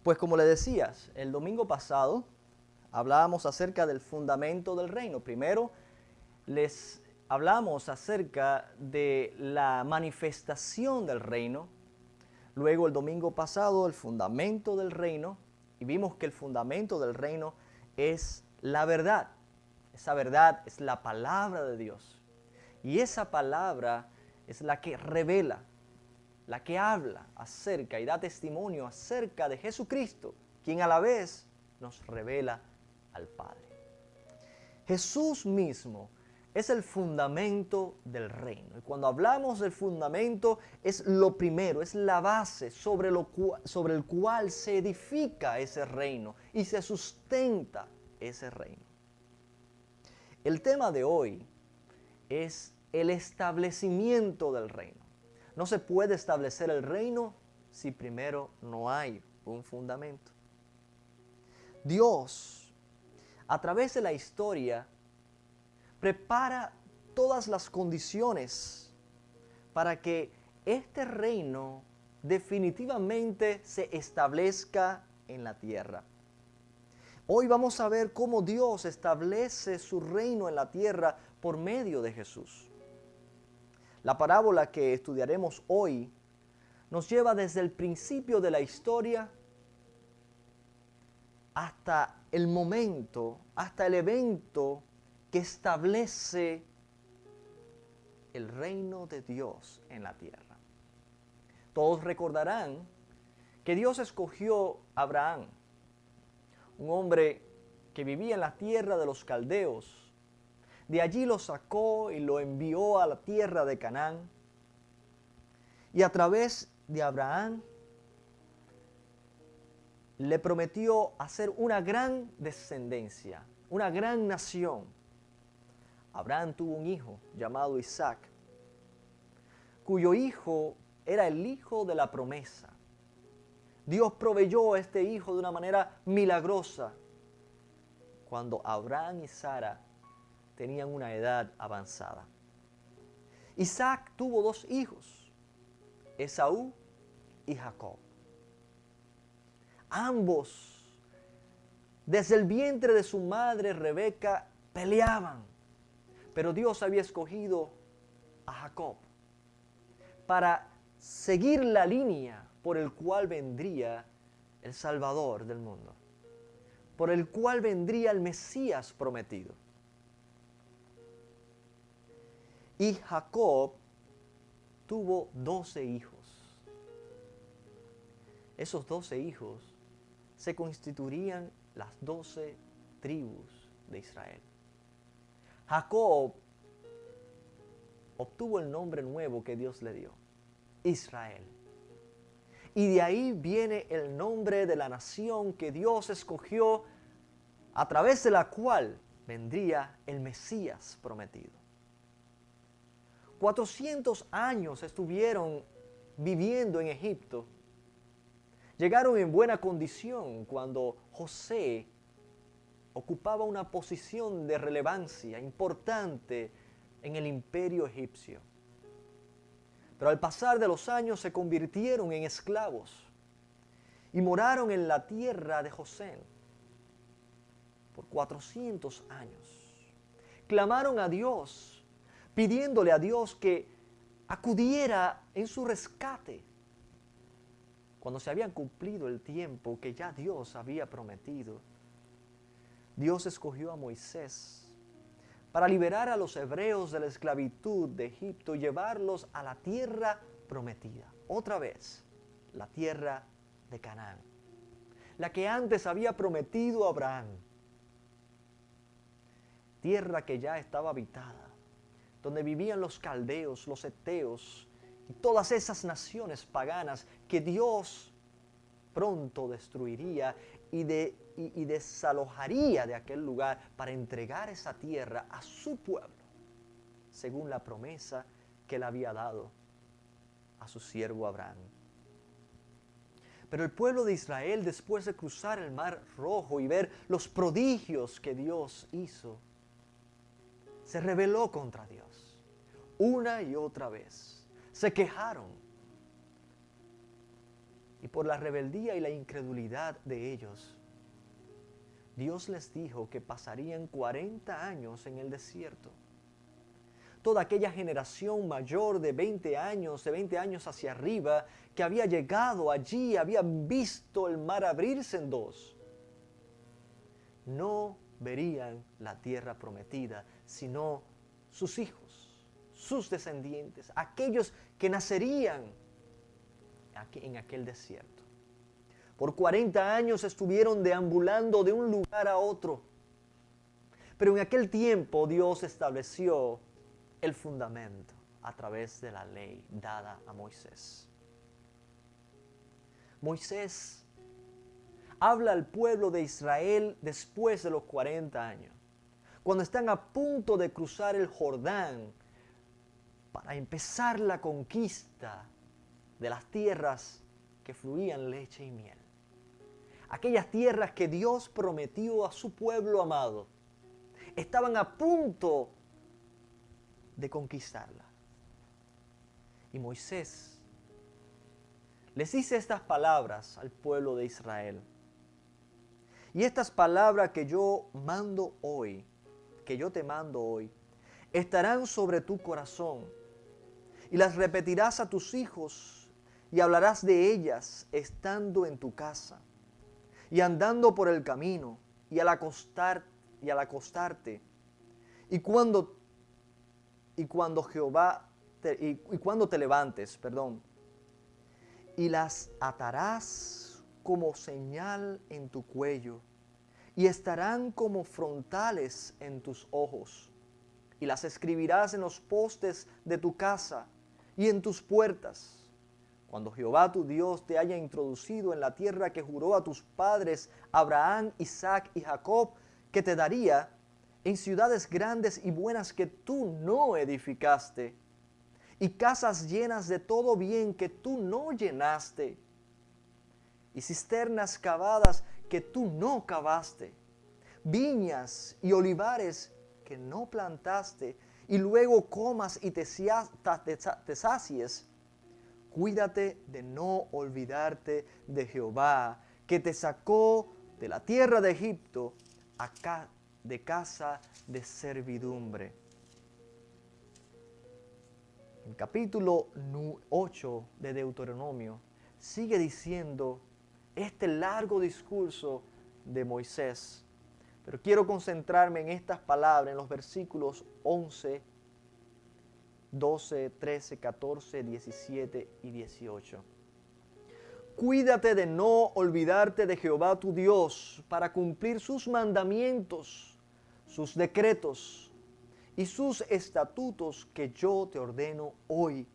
Pues como le decías, el domingo pasado hablábamos acerca del fundamento del reino. Primero les hablamos acerca de la manifestación del reino. Luego el domingo pasado el fundamento del reino. Y vimos que el fundamento del reino es la verdad. Esa verdad es la palabra de Dios. Y esa palabra es la que revela, la que habla acerca y da testimonio acerca de Jesucristo, quien a la vez nos revela al Padre. Jesús mismo es el fundamento del reino. Y cuando hablamos del fundamento, es lo primero, es la base sobre el cual se edifica ese reino y se sustenta ese reino. El tema de hoy es el establecimiento del reino. No se puede establecer el reino si primero no hay un fundamento. Dios, a través de la historia, prepara todas las condiciones para que este reino definitivamente se establezca en la tierra. Hoy vamos a ver cómo Dios establece su reino en la tierra por medio de Jesús. La parábola que estudiaremos hoy nos lleva desde el principio de la historia hasta el momento, hasta el evento que establece el reino de Dios en la tierra. Todos recordarán que Dios escogió a Abraham, un hombre que vivía en la tierra de los caldeos. De allí lo sacó y lo envió a la tierra de Canaán. Y a través de Abraham le prometió hacer una gran descendencia, una gran nación. Abraham tuvo un hijo llamado Isaac, cuyo hijo era el hijo de la promesa. Dios proveyó a este hijo de una manera milagrosa cuando Abraham y Sara tenían una edad avanzada. Isaac tuvo dos hijos, Esaú y Jacob. Ambos, desde el vientre de su madre Rebeca, peleaban, pero Dios había escogido a Jacob para seguir la línea por el cual vendría el Salvador del mundo, por el cual vendría el Mesías prometido. Y Jacob tuvo 12 hijos. Esos 12 hijos se constituirían las 12 tribus de Israel. Jacob obtuvo el nombre nuevo que Dios le dio, Israel. Y de ahí viene el nombre de la nación que Dios escogió, a través de la cual vendría el Mesías prometido. 400 años estuvieron viviendo en Egipto. Llegaron en buena condición cuando José ocupaba una posición de relevancia importante en el imperio egipcio. Pero al pasar de los años se convirtieron en esclavos y moraron en la tierra de José por 400 años. Clamaron a Dios, pidiéndole a Dios que acudiera en su rescate. Cuando se había cumplido el tiempo que ya Dios había prometido, Dios escogió a Moisés para liberar a los hebreos de la esclavitud de Egipto y llevarlos a la tierra prometida. Otra vez, la tierra de Canaán, la que antes había prometido a Abraham. Tierra que ya estaba habitada, donde vivían los caldeos, los heteos y todas esas naciones paganas que Dios pronto destruiría y desalojaría de aquel lugar para entregar esa tierra a su pueblo, según la promesa que le había dado a su siervo Abraham. Pero el pueblo de Israel, después de cruzar el Mar Rojo y ver los prodigios que Dios hizo, se rebeló contra Dios una y otra vez. Se quejaron. y por la rebeldía y la incredulidad de ellos, Dios les dijo que pasarían 40 años en el desierto. Toda aquella generación mayor de 20 años hacia arriba, que había llegado allí, había visto el mar abrirse en dos, no verían la tierra prometida, sino sus hijos, sus descendientes, aquellos que nacerían en aquel desierto. Por 40 años estuvieron deambulando de un lugar a otro. Pero en aquel tiempo Dios estableció el fundamento a través de la ley dada a Moisés. Moisés habla al pueblo de Israel después de los 40 años, cuando están a punto de cruzar el Jordán para empezar la conquista de las tierras que fluían leche y miel. Aquellas tierras que Dios prometió a su pueblo amado, estaban a punto de conquistarla. Y Moisés les dice estas palabras al pueblo de Israel. Y estas palabras que yo mando hoy, que yo te mando hoy, estarán sobre tu corazón, y las repetirás a tus hijos, y hablarás de ellas estando en tu casa, y andando por el camino, y al acostarte, y cuando te levantes, y las atarás como señal en tu cuello, y estarán como frontales en tus ojos, y las escribirás en los postes de tu casa y en tus puertas. Cuando Jehová tu Dios te haya introducido en la tierra que juró a tus padres, Abraham, Isaac y Jacob, que te daría, en ciudades grandes y buenas que tú no edificaste, y casas llenas de todo bien que tú no llenaste, y cisternas cavadas que tú no cavaste, viñas y olivares que no plantaste, y luego comas y te sacies. Cuídate de no olvidarte de Jehová, que te sacó de la tierra de Egipto, de casa de servidumbre. El capítulo 8 de Deuteronomio sigue diciendo este largo discurso de Moisés. Pero quiero concentrarme en estas palabras, en los versículos 11, 12, 13, 14, 17 y 18. Cuídate de no olvidarte de Jehová tu Dios para cumplir sus mandamientos, sus decretos y sus estatutos que yo te ordeno hoy.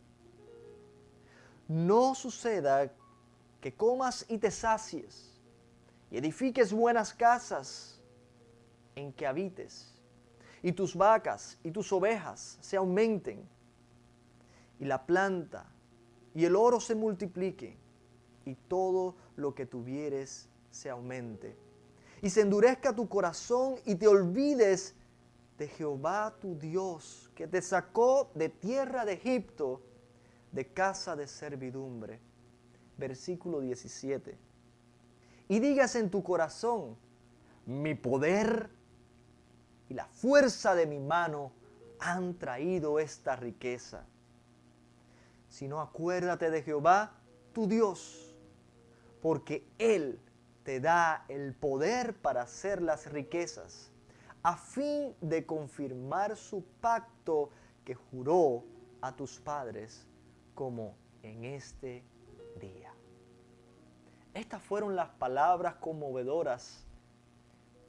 No suceda que comas y te sacies y edifiques buenas casas en que habites, y tus vacas y tus ovejas se aumenten, y la planta y el oro se multiplique, y todo lo que tuvieres se aumente, y se endurezca tu corazón y te olvides de Jehová tu Dios, que te sacó de tierra de Egipto, de casa de servidumbre. Versículo 17. Y digas en tu corazón: mi poder y la fuerza de mi mano han traído esta riqueza. Sino acuérdate de Jehová tu Dios, porque Él te da el poder para hacer las riquezas, a fin de confirmar su pacto que juró a tus padres, como en este día. Estas fueron las palabras conmovedoras,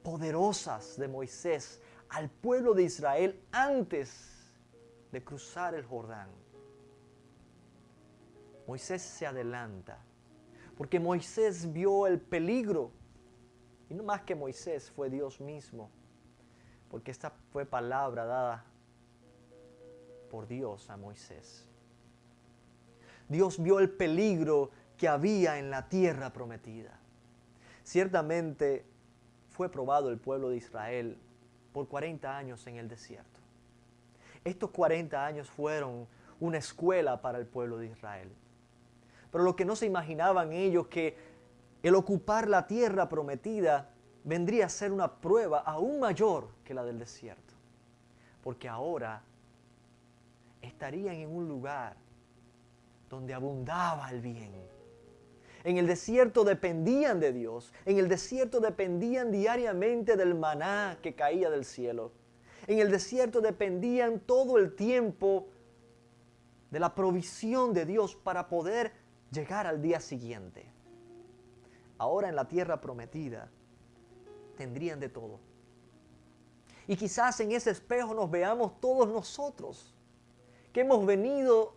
poderosas de Moisés al pueblo de Israel antes de cruzar el Jordán. Moisés se adelanta, porque Moisés vio el peligro, y no más que Moisés, fue Dios mismo, porque esta fue palabra dada por Dios a Moisés. Dios vio el peligro que había en la tierra prometida. Ciertamente fue probado el pueblo de Israel por 40 años en el desierto. Estos 40 años fueron una escuela para el pueblo de Israel. Pero lo que no se imaginaban ellos que el ocupar la tierra prometida vendría a ser una prueba aún mayor que la del desierto. Porque ahora estarían en un lugar donde abundaba el bien. En el desierto dependían de Dios. En el desierto dependían diariamente del maná que caía del cielo. En el desierto dependían todo el tiempo de la provisión de Dios para poder llegar al día siguiente. Ahora en la tierra prometida tendrían de todo. Y quizás en ese espejo nos veamos todos nosotros, que hemos venido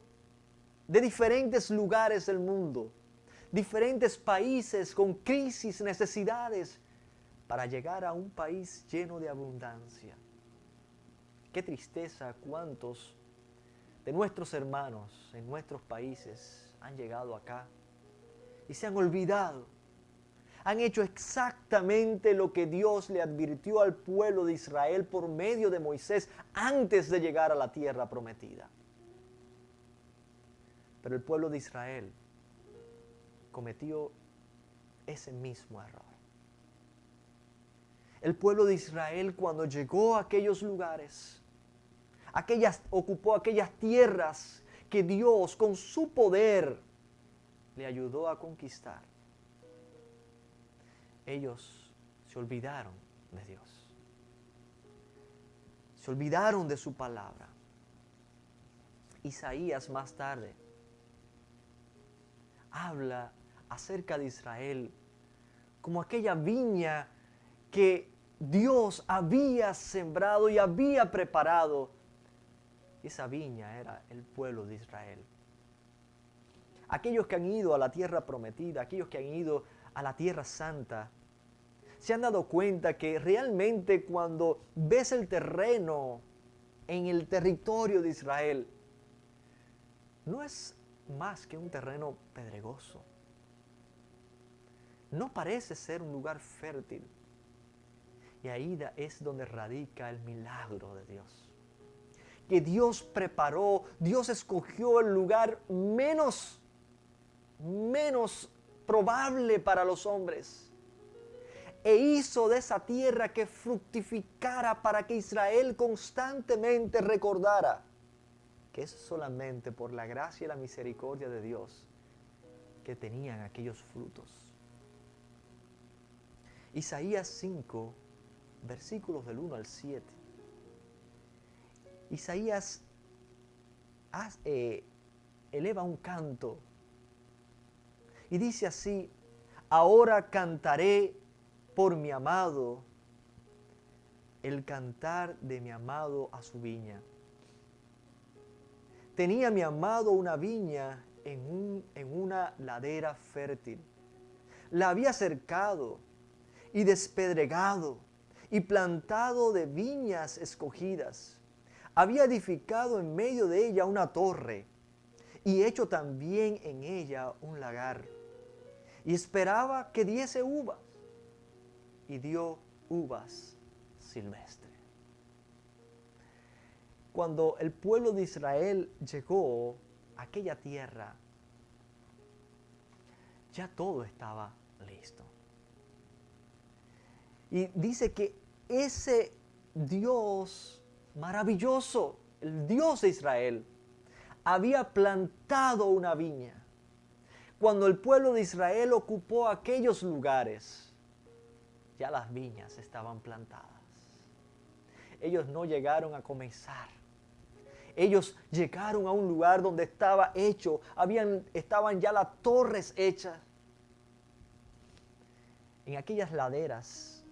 de diferentes lugares del mundo, diferentes países con crisis, necesidades, para llegar a un país lleno de abundancia. Qué tristeza cuántos de nuestros hermanos en nuestros países han llegado acá y se han olvidado. Han hecho exactamente lo que Dios le advirtió al pueblo de Israel por medio de Moisés antes de llegar a la tierra prometida. Pero el pueblo de Israel cometió ese mismo error. El pueblo de Israel, cuando llegó a aquellos lugares, ocupó aquellas tierras que Dios con su poder le ayudó a conquistar. Ellos se olvidaron de Dios. Se olvidaron de su palabra. Isaías más tarde habla acerca de Israel como aquella viña que Dios había sembrado y había preparado. Esa viña era el pueblo de Israel. Aquellos que han ido a la tierra prometida, aquellos que han ido a la tierra santa, se han dado cuenta que realmente cuando ves el terreno en el territorio de Israel, no es más que un terreno pedregoso. No parece ser un lugar fértil. Y ahí es donde radica el milagro de Dios. Que Dios preparó, Dios escogió el lugar menos probable para los hombres. E hizo de esa tierra que fructificara para que Israel constantemente recordara que es solamente por la gracia y la misericordia de Dios que tenían aquellos frutos. Isaías 5, versículos del 1 al 7. Isaías eleva un canto y dice así: ahora cantaré por mi amado, el cantar de mi amado a su viña. Tenía mi amado una viña en una ladera fértil. La había cercado y despedregado y plantado de viñas escogidas. Había edificado en medio de ella una torre y hecho también en ella un lagar. Y esperaba que diese uvas. Y dio uvas silvestres. Cuando el pueblo de Israel llegó a aquella tierra, ya todo estaba listo. Y dice que ese Dios maravilloso, el Dios de Israel, había plantado una viña. Cuando el pueblo de Israel ocupó aquellos lugares, ya las viñas estaban plantadas. Ellos no llegaron a comenzar. Ellos llegaron a un lugar donde estaba hecho, estaban ya las torres hechas. En aquellas laderas,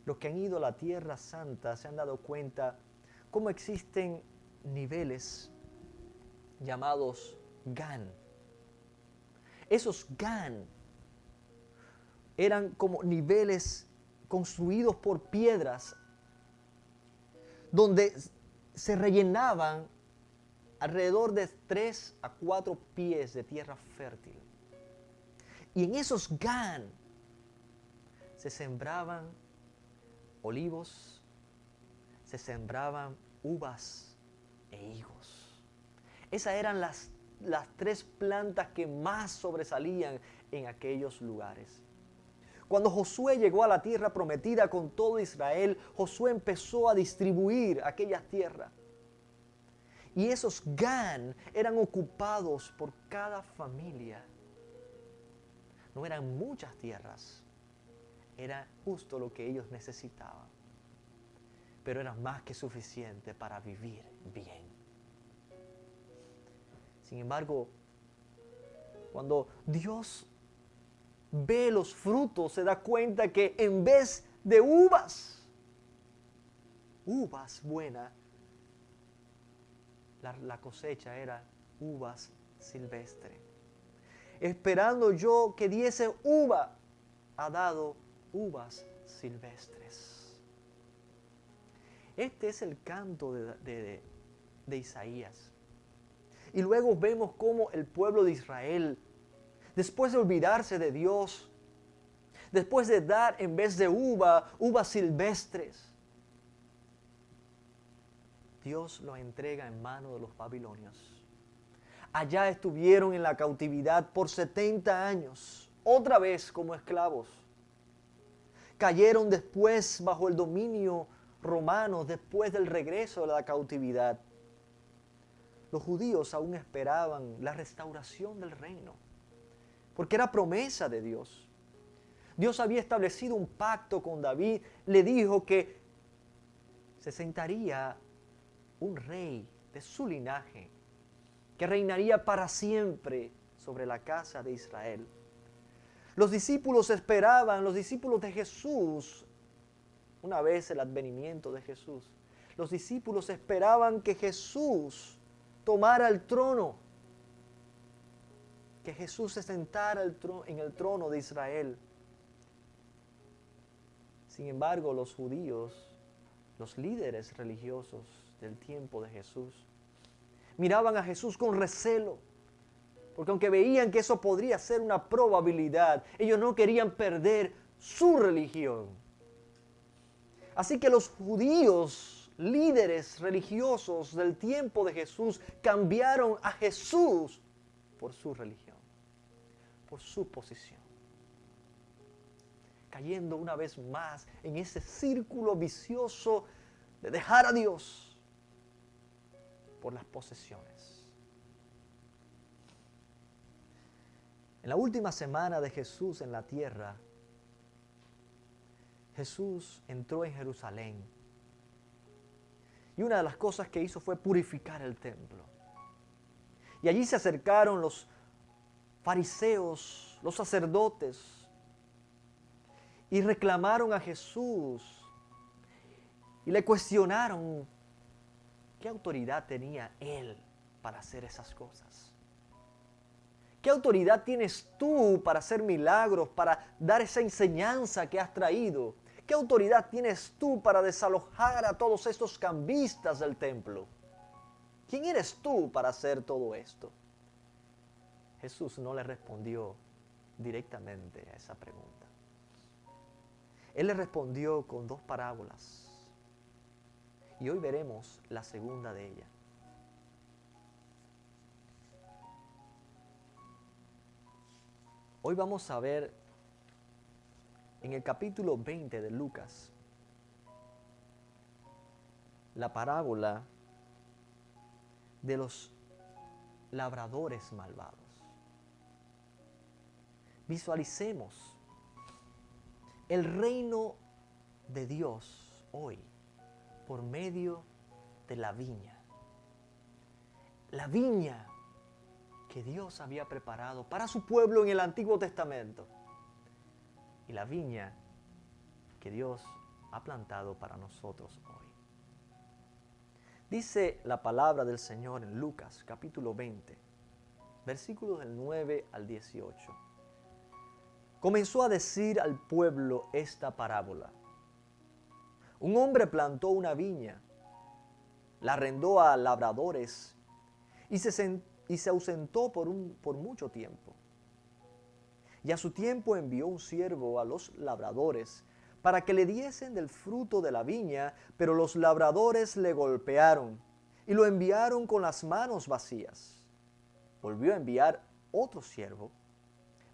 los que han ido a la Tierra Santa se han dado cuenta cómo existen niveles llamados Gan. Esos Gan eran como niveles construidos por piedras donde se rellenaban alrededor de 3 a 4 pies de tierra fértil. Y en esos Gan se sembraban olivos, se sembraban uvas e higos. Esas eran las las tres plantas que más sobresalían en aquellos lugares. Cuando Josué llegó a la tierra prometida con todo Israel, Josué empezó a distribuir aquellas tierras. Y esos gan eran ocupados por cada familia. No eran muchas tierras, era justo lo que ellos necesitaban. Pero era más que suficiente para vivir bien. Sin embargo, cuando Dios ve los frutos, se da cuenta que en vez de uvas buenas, la cosecha era uvas silvestres. Esperando yo que diese uva, ha dado uvas silvestres. Este es el canto de Isaías. Y luego vemos cómo el pueblo de Israel, después de olvidarse de Dios, después de dar en vez de uvas silvestres, Dios los entrega en manos de los babilonios. Allá estuvieron en la cautividad por 70 años, otra vez como esclavos. Cayeron después bajo el dominio romano, después del regreso de la cautividad. Los judíos aún esperaban la restauración del reino, porque era promesa de Dios. Dios había establecido un pacto con David, le dijo que se sentaría un rey de su linaje, que reinaría para siempre sobre la casa de Israel. Los discípulos esperaban, los discípulos de Jesús, una vez el advenimiento de Jesús, los discípulos esperaban que Jesús tomara el trono, que Jesús se sentara en el trono de Israel. Sin embargo, los judíos, los líderes religiosos del tiempo de Jesús, miraban a Jesús con recelo, porque aunque veían que eso podría ser una probabilidad, ellos no querían perder su religión. Así que los judíos, líderes religiosos del tiempo de Jesús, cambiaron a Jesús por su religión, por su posición, cayendo una vez más en ese círculo vicioso de dejar a Dios por las posesiones. En la última semana de Jesús en la tierra, Jesús entró en Jerusalén. Y una de las cosas que hizo fue purificar el templo. Y allí se acercaron los fariseos, los sacerdotes, y reclamaron a Jesús. Y le cuestionaron qué autoridad tenía Él para hacer esas cosas. ¿Qué autoridad tienes tú para hacer milagros, para dar esa enseñanza que has traído? ¿Qué autoridad tienes tú para desalojar a todos estos cambistas del templo? ¿Quién eres tú para hacer todo esto? Jesús no le respondió directamente a esa pregunta. Él le respondió con dos parábolas. Y hoy veremos la segunda de ellas. Hoy vamos a ver en el capítulo 20 de Lucas la parábola de los labradores malvados. Visualicemos el reino de Dios hoy por medio de la viña. La viña que Dios había preparado para su pueblo en el Antiguo Testamento. Y la viña que Dios ha plantado para nosotros hoy. Dice la palabra del Señor en Lucas capítulo 20, versículos del 9 al 18. Comenzó a decir al pueblo esta parábola. Un hombre plantó una viña, la arrendó a labradores y se ausentó por mucho tiempo. Y a su tiempo envió un siervo a los labradores para que le diesen del fruto de la viña, pero los labradores le golpearon y lo enviaron con las manos vacías. volvió a enviar otro siervo,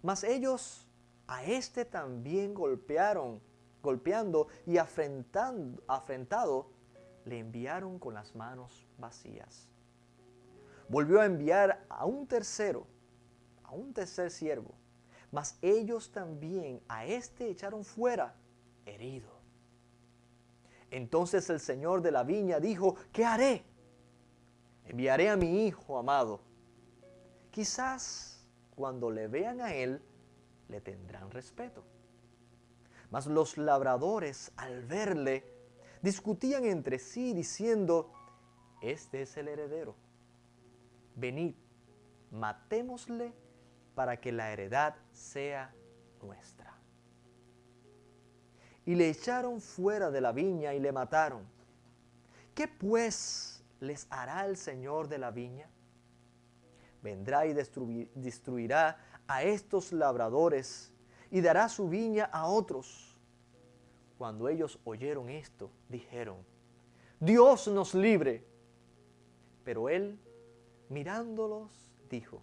mas ellos a este también golpeando y afrentado, le enviaron con las manos vacías. Volvió a enviar a un tercer siervo, mas ellos también a este echaron fuera, herido. Entonces el señor de la viña dijo: ¿qué haré? Enviaré a mi hijo amado. Quizás cuando le vean a él, le tendrán respeto. Mas los labradores, al verle, discutían entre sí, diciendo: este es el heredero. Venid, matémosle para que la heredad sea nuestra. Y le echaron fuera de la viña y le mataron. ¿Qué pues les hará el señor de la viña? Vendrá y destruirá a estos labradores y dará su viña a otros. Cuando ellos oyeron esto, dijeron: Dios nos libre. Pero él, mirándolos, dijo: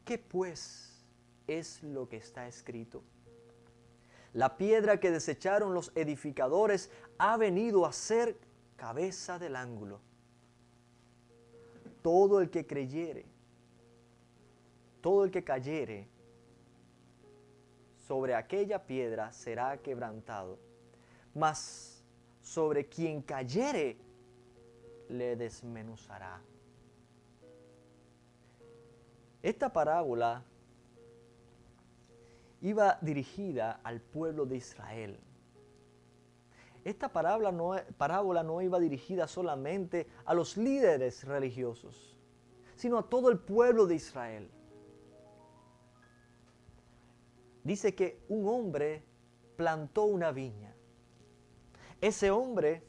¿qué pues es lo que está escrito? La piedra que desecharon los edificadores ha venido a ser cabeza del ángulo. Todo el que cayere sobre aquella piedra será quebrantado, mas sobre quien cayere le desmenuzará. Esta parábola iba dirigida al pueblo de Israel. Esta parábola no iba dirigida solamente a los líderes religiosos, sino a todo el pueblo de Israel. Dice que un hombre plantó una viña. Ese hombre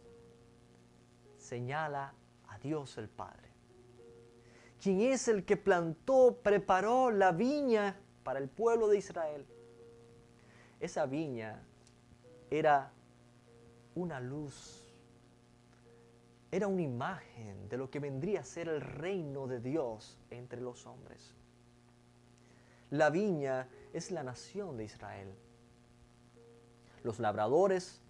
señala a Dios el Padre, quien es el que preparó la viña para el pueblo de Israel. Esa viña era una luz, era una imagen de lo que vendría a ser el reino de Dios entre los hombres. La viña es la nación de Israel. Los labradores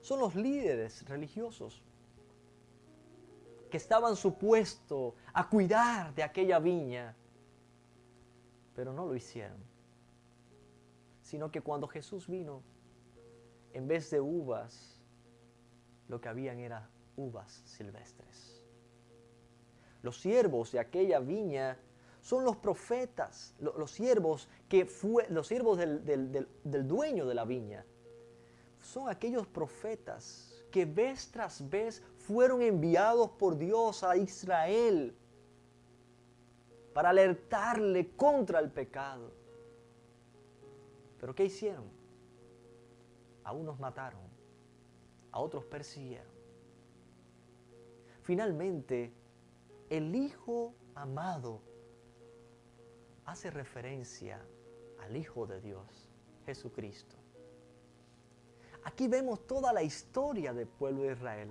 son los líderes religiosos que estaban supuestos a cuidar de aquella viña, pero no lo hicieron. Sino que cuando Jesús vino, en vez de uvas, lo que habían era uvas silvestres. Los siervos de aquella viña son los profetas, los siervos del dueño de la viña. Son aquellos profetas que vez tras vez fueron enviados por Dios a Israel para alertarle contra el pecado. ¿Pero qué hicieron? A unos mataron, a otros persiguieron. Finalmente, el Hijo amado hace referencia al Hijo de Dios, Jesucristo. Aquí vemos toda la historia del pueblo de Israel,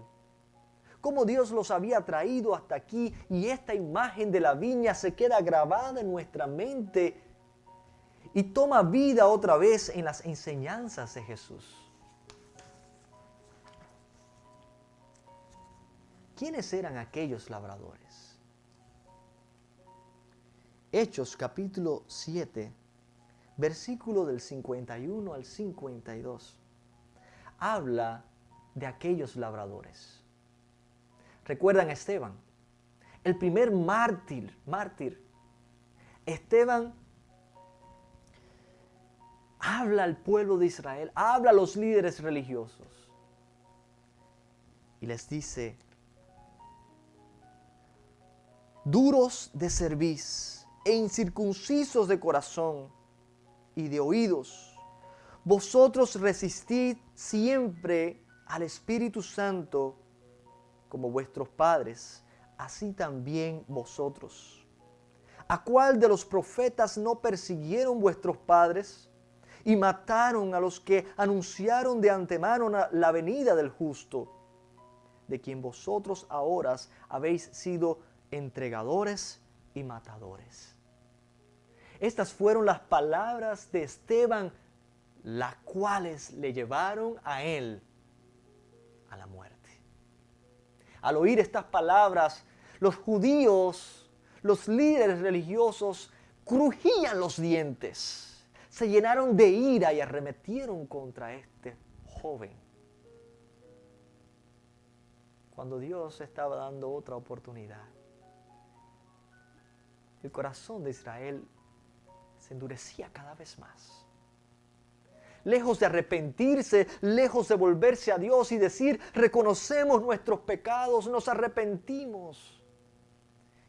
cómo Dios los había traído hasta aquí, y esta imagen de la viña se queda grabada en nuestra mente y toma vida otra vez en las enseñanzas de Jesús. ¿Quiénes eran aquellos labradores? Hechos capítulo 7, versículo del 51 al 52, habla de aquellos labradores. ¿Recuerdan a Esteban? El primer mártir. Esteban habla al pueblo de Israel, habla a los líderes religiosos y les dice: duros de cerviz e incircuncisos de corazón y de oídos, vosotros resistid siempre al Espíritu Santo como vuestros padres, así también vosotros. ¿A cuál de los profetas no persiguieron vuestros padres y mataron a los que anunciaron de antemano la venida del justo, de quien vosotros ahora habéis sido entregadores y matadores? Estas fueron las palabras de Esteban, las cuales le llevaron a él a la muerte. Al oír estas palabras, los judíos, los líderes religiosos, crujían los dientes, se llenaron de ira y arremetieron contra este joven. Cuando Dios estaba dando otra oportunidad, el corazón de Israel se endurecía cada vez más. Lejos de arrepentirse, lejos de volverse a Dios y decir, reconocemos nuestros pecados, nos arrepentimos,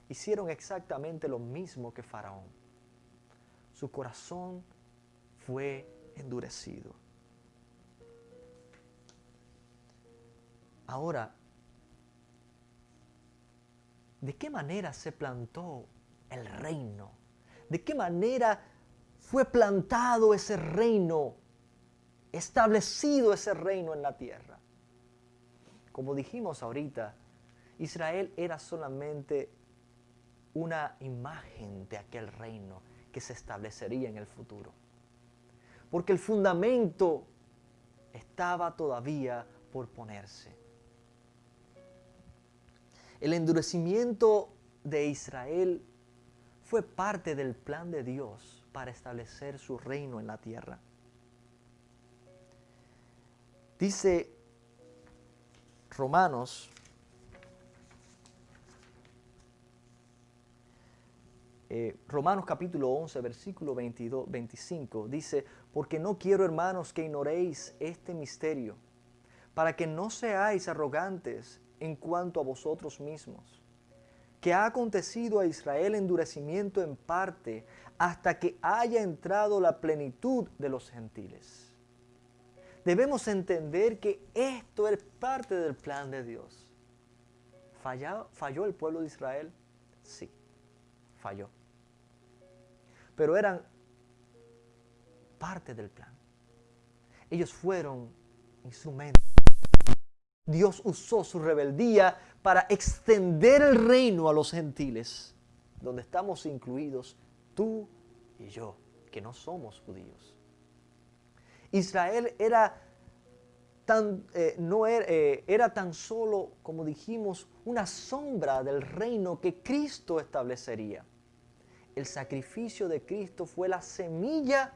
hicieron exactamente lo mismo que Faraón. Su corazón fue endurecido. Ahora, ¿de qué manera se plantó el reino? ¿De qué manera fue plantado ese reino, establecido ese reino en la tierra? Como dijimos ahorita, Israel era solamente una imagen de aquel reino que se establecería en el futuro. Porque el fundamento estaba todavía por ponerse. El endurecimiento de Israel fue parte del plan de Dios para establecer su reino en la tierra. Dice Romanos, Romanos capítulo 11, versículo 25, dice, porque no quiero, hermanos, que ignoréis este misterio, para que no seáis arrogantes en cuanto a vosotros mismos, que ha acontecido a Israel endurecimiento en parte, hasta que haya entrado la plenitud de los gentiles. Debemos entender que esto es parte del plan de Dios. ¿Falló el pueblo de Israel? Sí, falló. Pero eran parte del plan. Ellos fueron instrumentos. Dios usó su rebeldía para extender el reino a los gentiles, donde estamos incluidos tú y yo, que no somos judíos. Israel era tan solo, como dijimos, una sombra del reino que Cristo establecería. El sacrificio de Cristo fue la semilla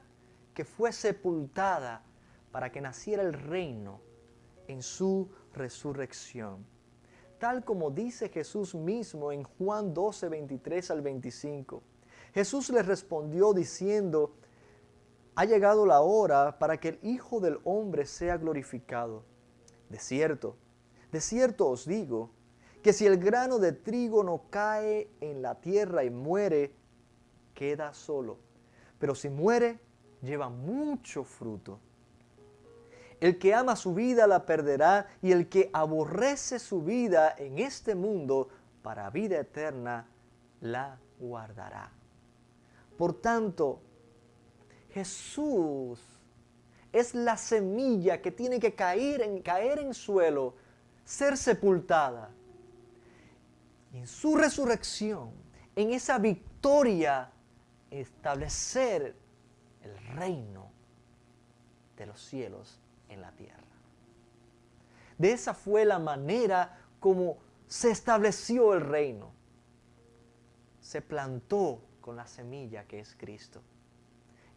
que fue sepultada para que naciera el reino en su resurrección. Tal como dice Jesús mismo en Juan 12, 23 al 25. Jesús les respondió diciendo, ha llegado la hora para que el Hijo del Hombre sea glorificado. De cierto os digo, que si el grano de trigo no cae en la tierra y muere, queda solo. Pero si muere, lleva mucho fruto. El que ama su vida la perderá, y el que aborrece su vida en este mundo, para vida eterna, la guardará. Por tanto, Jesús es la semilla que tiene que caer en suelo, ser sepultada. Y en su resurrección, en esa victoria, establecer el reino de los cielos en la tierra. De esa fue la manera como se estableció el reino. Se plantó con la semilla que es Cristo.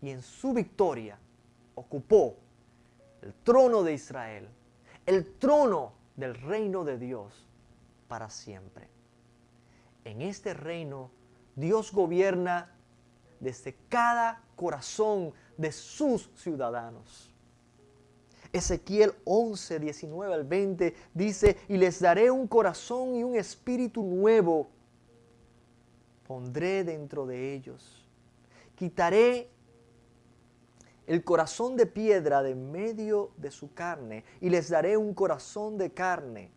Y en su victoria ocupó el trono de Israel, el trono del reino de Dios para siempre. En este reino, Dios gobierna desde cada corazón de sus ciudadanos. Ezequiel 11, 19 al 20 dice, y les daré un corazón y un espíritu nuevo. Pondré dentro de ellos. Quitaré el corazón de piedra de medio de su carne y les daré un corazón de carne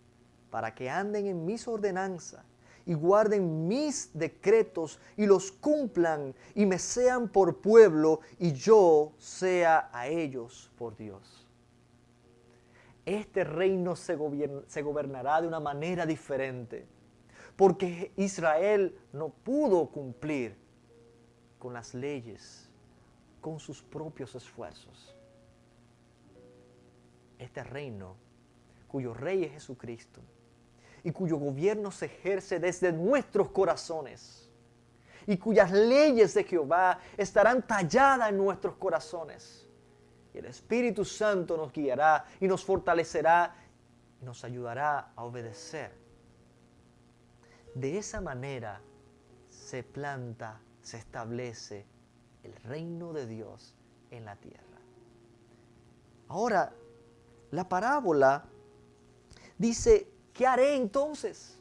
para que anden en mis ordenanzas y guarden mis decretos y los cumplan y me sean por pueblo y yo sea a ellos por Dios. Este reino se gobernará de una manera diferente porque Israel no pudo cumplir con las leyes, con sus propios esfuerzos. Este reino, cuyo rey es Jesucristo, y cuyo gobierno se ejerce desde nuestros corazones, y cuyas leyes de Jehová estarán talladas en nuestros corazones. Y el Espíritu Santo nos guiará y nos fortalecerá y nos ayudará a obedecer. De esa manera se planta, se establece el reino de Dios en la tierra. Ahora, la parábola dice, ¿qué haré entonces?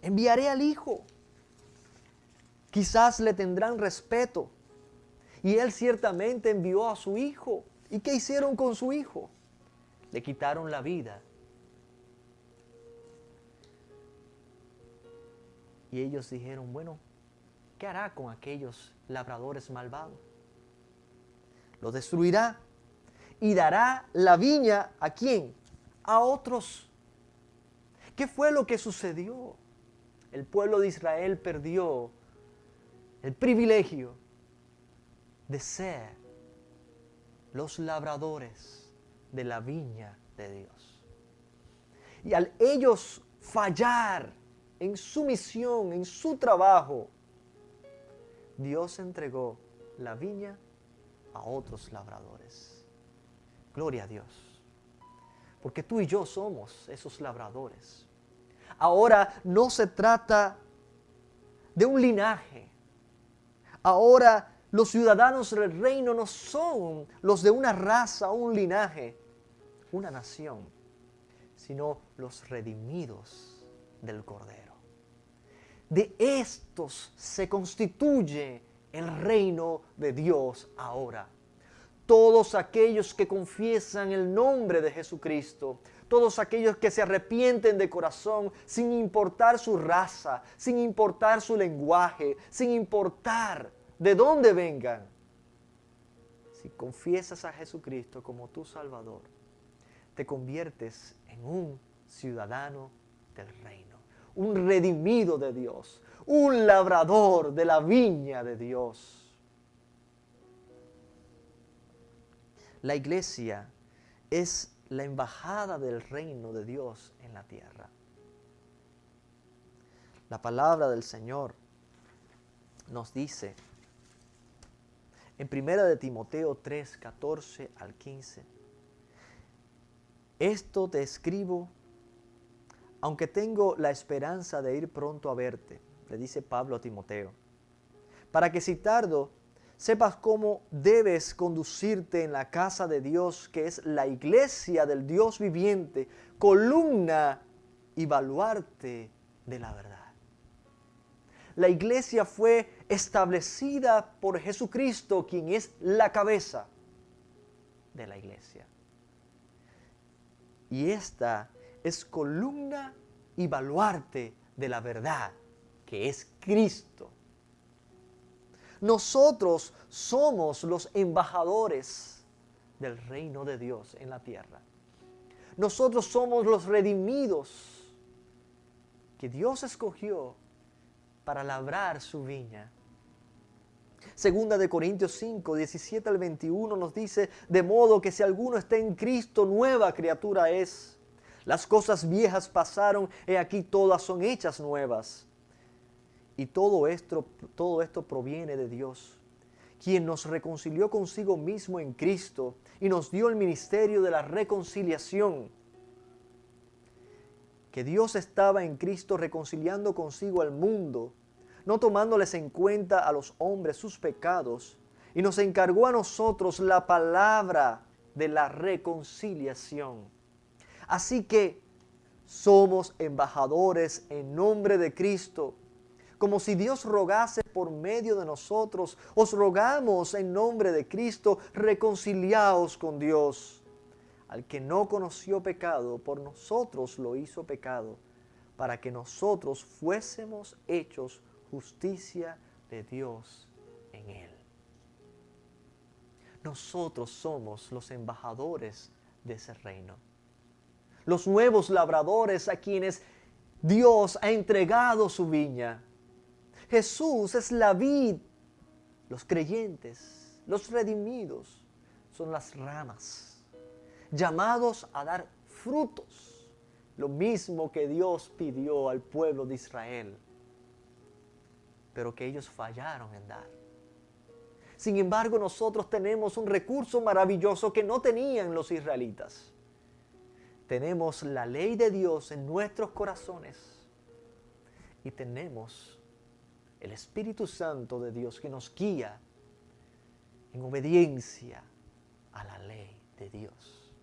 Enviaré al Hijo. Quizás le tendrán respeto. Y él ciertamente envió a su hijo. ¿Y qué hicieron con su hijo? Le quitaron la vida. Y ellos dijeron, bueno, ¿qué hará con aquellos labradores malvados? Los destruirá y dará la viña ¿a quién? A otros. ¿Qué fue lo que sucedió? El pueblo de Israel perdió el privilegio de ser los labradores de la viña de Dios. Y al ellos fallar en su misión, en su trabajo, Dios entregó la viña a otros labradores. Gloria a Dios. Porque tú y yo somos esos labradores. Ahora no se trata de un linaje. Ahora los ciudadanos del reino no son los de una raza, un linaje, una nación, sino los redimidos del Cordero. De estos se constituye el reino de Dios ahora. Todos aquellos que confiesan el nombre de Jesucristo, todos aquellos que se arrepienten de corazón, sin importar su raza, sin importar su lenguaje, sin importar de dónde vengan. Si confiesas a Jesucristo como tu Salvador, te conviertes en un ciudadano del reino, un redimido de Dios, un labrador de la viña de Dios. La iglesia es la embajada del reino de Dios en la tierra. La palabra del Señor nos dice en 1 de Timoteo 3, 14 al 15, esto te escribo, aunque tengo la esperanza de ir pronto a verte, le dice Pablo a Timoteo, para que si tardo, sepas cómo debes conducirte en la casa de Dios, que es la iglesia del Dios viviente, columna y baluarte de la verdad. La iglesia fue establecida por Jesucristo, quien es la cabeza de la iglesia. Y esta es columna y baluarte de la verdad, que es Cristo. Nosotros somos los embajadores del reino de Dios en la tierra. Nosotros somos los redimidos que Dios escogió para labrar su viña. Segunda de Corintios 5, 17 al 21 nos dice, de modo que si alguno está en Cristo, nueva criatura es. Las cosas viejas pasaron, he aquí todas son hechas nuevas. Y todo esto proviene de Dios, quien nos reconcilió consigo mismo en Cristo y nos dio el ministerio de la reconciliación. Que Dios estaba en Cristo reconciliando consigo al mundo, no tomándoles en cuenta a los hombres sus pecados, y nos encargó a nosotros la palabra de la reconciliación. Así que somos embajadores en nombre de Cristo, como si Dios rogase por medio de nosotros. Os rogamos en nombre de Cristo, reconciliaos con Dios. Al que no conoció pecado, por nosotros lo hizo pecado, para que nosotros fuésemos hechos justicia de Dios en él. Nosotros somos los embajadores de ese reino. Los nuevos labradores a quienes Dios ha entregado su viña. Jesús es la vid los creyentes, los redimidos, son las ramas, llamados a dar frutos, lo mismo que Dios pidió al pueblo de Israel, pero que ellos fallaron en dar. Sin embargo, nosotros tenemos un recurso maravilloso que no tenían los israelitas. Tenemos la ley de Dios en nuestros corazones y tenemos el Espíritu Santo de Dios que nos guía en obediencia a la ley de Dios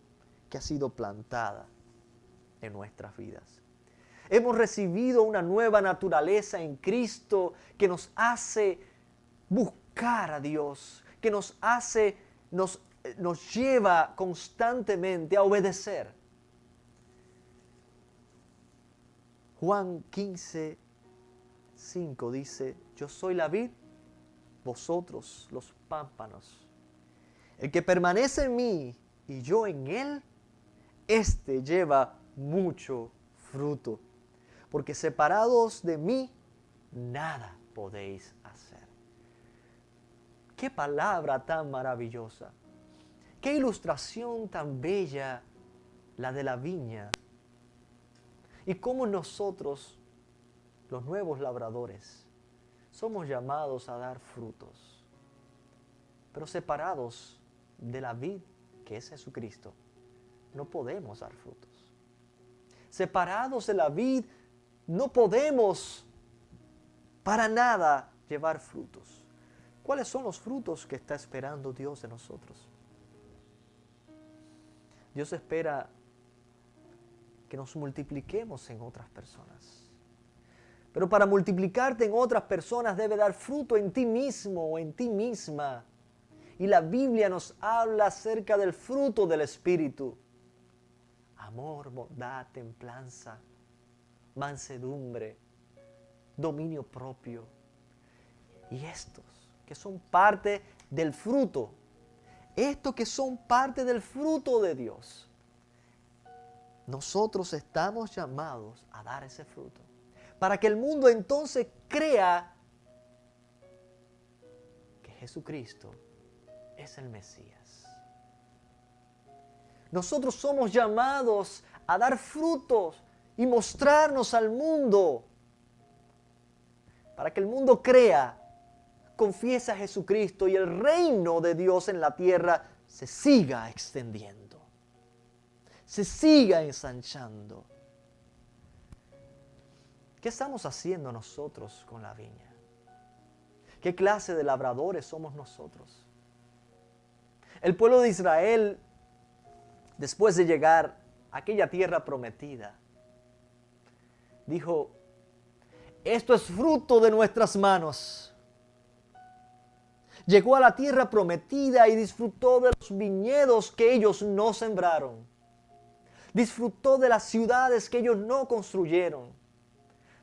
que ha sido plantada en nuestras vidas. Hemos recibido una nueva naturaleza en Cristo que nos hace buscar a Dios, que nos lleva constantemente a obedecer. Juan 15:5 dice: yo soy la vid, vosotros los pámpanos. El que permanece en mí y yo en él, éste lleva mucho fruto, porque separados de mí, nada podéis hacer. ¡Qué palabra tan maravillosa! ¡Qué ilustración tan bella la de la viña! Y cómo nosotros, los nuevos labradores, somos llamados a dar frutos, pero separados de la vid que es Jesucristo, no podemos dar frutos. Separados de la vid, no podemos para nada llevar frutos. ¿Cuáles son los frutos que está esperando Dios de nosotros? Dios espera que nos multipliquemos en otras personas. Pero para multiplicarte en otras personas debe dar fruto en ti mismo o en ti misma. Y la Biblia nos habla acerca del fruto del Espíritu: amor, bondad, templanza, mansedumbre, dominio propio. Y estos que son parte del fruto, estos que son parte del fruto de Dios, nosotros estamos llamados a dar ese fruto, para que el mundo entonces crea que Jesucristo es el Mesías. Nosotros somos llamados a dar frutos y mostrarnos al mundo, para que el mundo crea, confiese a Jesucristo y el reino de Dios en la tierra se siga extendiendo, se siga ensanchando. ¿Qué estamos haciendo nosotros con la viña? ¿Qué clase de labradores somos nosotros? El pueblo de Israel, después de llegar a aquella tierra prometida, dijo: esto es fruto de nuestras manos. Llegó a la tierra prometida y disfrutó de los viñedos que ellos no sembraron. Disfrutó de las ciudades que ellos no construyeron,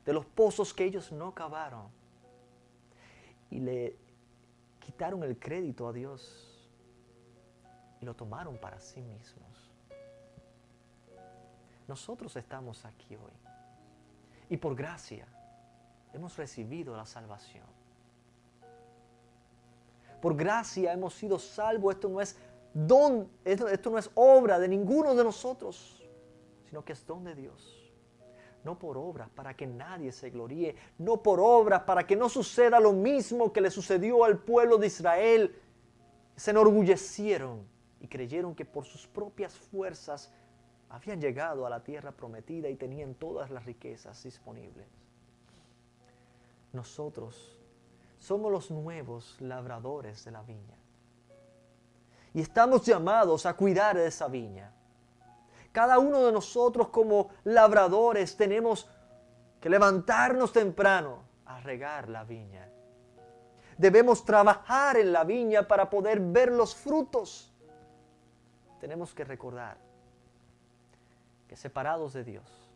de los pozos que ellos no cavaron. Y le quitaron el crédito a Dios y lo tomaron para sí mismos. Nosotros estamos aquí hoy y por gracia hemos recibido la salvación. Por gracia hemos sido salvos. Esto no es don, esto no es obra de ninguno de nosotros, sino que es don de Dios. No por obras para que nadie se gloríe, no por obras para que no suceda lo mismo que le sucedió al pueblo de Israel. Se enorgullecieron y creyeron que por sus propias fuerzas habían llegado a la tierra prometida y tenían todas las riquezas disponibles. Nosotros somos los nuevos labradores de la viña. Y estamos llamados a cuidar de esa viña. Cada uno de nosotros como labradores tenemos que levantarnos temprano a regar la viña. Debemos trabajar en la viña para poder ver los frutos. Tenemos que recordar que separados de Dios,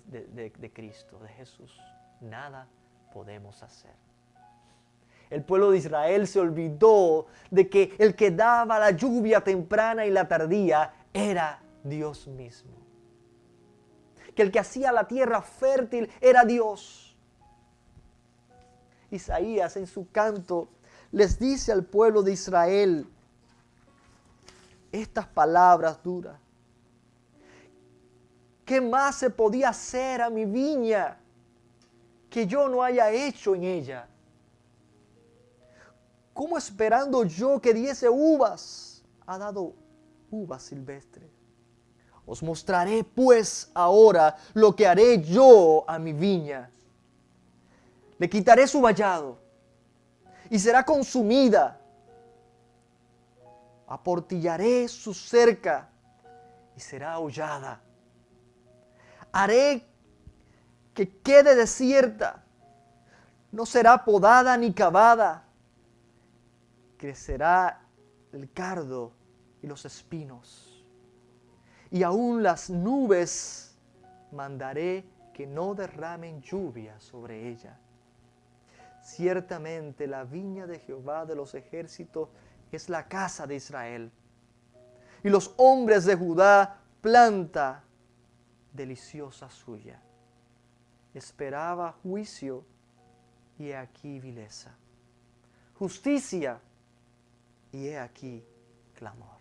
de Cristo, de Jesús, nada podemos hacer. El pueblo de Israel se olvidó de que el que daba la lluvia temprana y la tardía era Dios mismo. Que el que hacía la tierra fértil era Dios. Isaías en su canto les dice al pueblo de Israel estas palabras duras. ¿Qué más se podía hacer a mi viña que yo no haya hecho en ella? ¿Cómo esperando yo que diese uvas, ha dado uvas silvestres? Os mostraré pues ahora lo que haré yo a mi viña. Le quitaré su vallado y será consumida. Aportillaré su cerca y será hollada. Haré que quede desierta. No será podada ni cavada. Crecerá el cardo y los espinos. Y aún las nubes mandaré que no derramen lluvia sobre ella. Ciertamente la viña de Jehová de los ejércitos es la casa de Israel. Y los hombres de Judá planta deliciosa suya. Esperaba juicio y he aquí vileza. Justicia y he aquí clamor.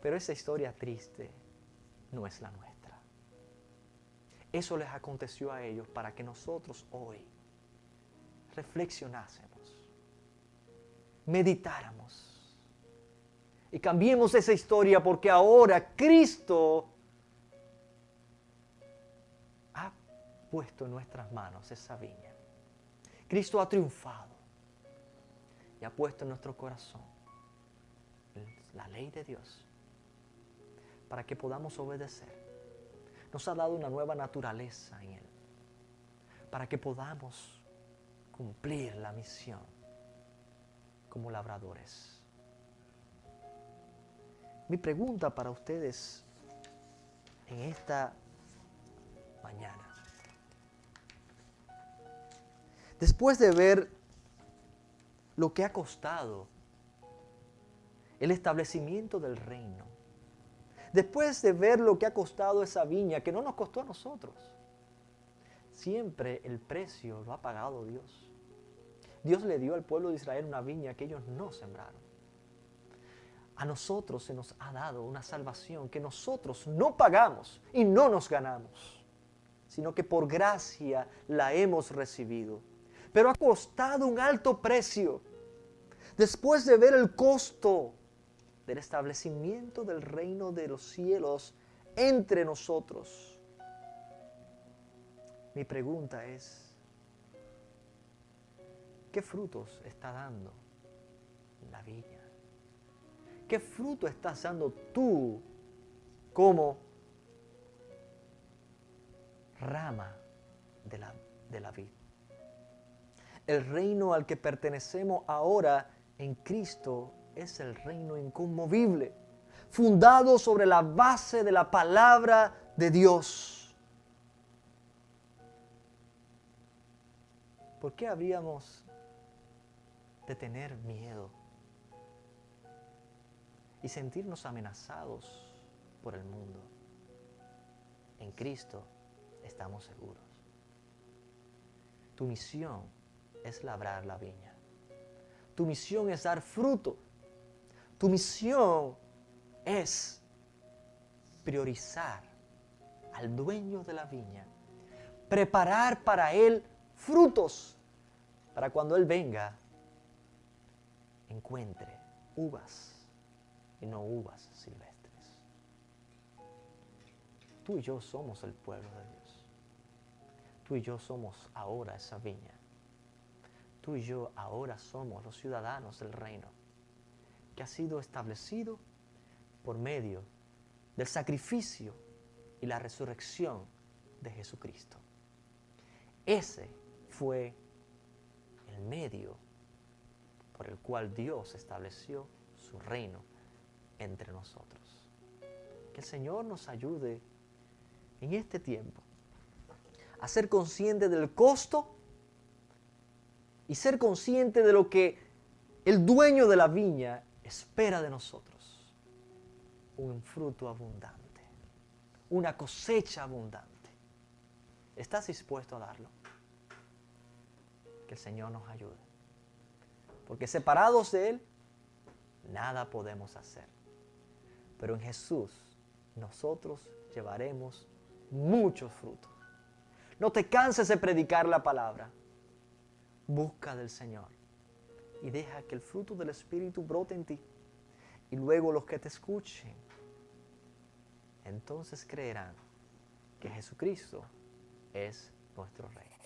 Pero esa historia triste no es la nuestra. Eso les aconteció a ellos para que nosotros hoy reflexionásemos, meditáramos y cambiemos esa historia, porque ahora Cristo ha puesto en nuestras manos esa viña. Cristo ha triunfado y ha puesto en nuestro corazón la ley de Dios para que podamos obedecer. Nos ha dado una nueva naturaleza en Él para que podamos cumplir la misión como labradores. Mi pregunta para ustedes en esta mañana, después de ver lo que ha costado el establecimiento del reino, después de ver lo que ha costado esa viña, que no nos costó a nosotros, siempre el precio lo ha pagado Dios. Dios le dio al pueblo de Israel una viña que ellos no sembraron. A nosotros se nos ha dado una salvación que nosotros no pagamos y no nos ganamos, sino que por gracia la hemos recibido. Pero ha costado un alto precio. Después de ver el costo del establecimiento del reino de los cielos entre nosotros, mi pregunta es, ¿qué frutos está dando la viña? ¿Qué fruto estás dando tú como rama de la vid? El reino al que pertenecemos ahora en Cristo es el reino inconmovible, fundado sobre la base de la palabra de Dios. ¿Por qué habríamos de tener miedo y sentirnos amenazados por el mundo? En Cristo estamos seguros. Tu misión es labrar la viña. Tu misión es dar fruto. Tu misión es priorizar al dueño de la viña, preparar para Él frutos, para cuando Él venga, encuentre uvas y no uvas silvestres. Tú y yo somos el pueblo de Dios. Tú y yo somos ahora esa viña. Tú y yo ahora somos los ciudadanos del reino que ha sido establecido por medio del sacrificio y la resurrección de Jesucristo. Ese fue el medio por el cual Dios estableció su reino entre nosotros. Que el Señor nos ayude en este tiempo a ser consciente del costo y ser consciente de lo que el dueño de la viña espera de nosotros. Un fruto abundante, una cosecha abundante. ¿Estás dispuesto a darlo? Que el Señor nos ayude. porque separados de Él, nada podemos hacer. Pero en Jesús, nosotros llevaremos muchos frutos. No te canses de predicar la palabra. Busca del Señor y deja que el fruto del Espíritu brote en ti. Y luego los que te escuchen, entonces creerán que Jesucristo es nuestro Rey.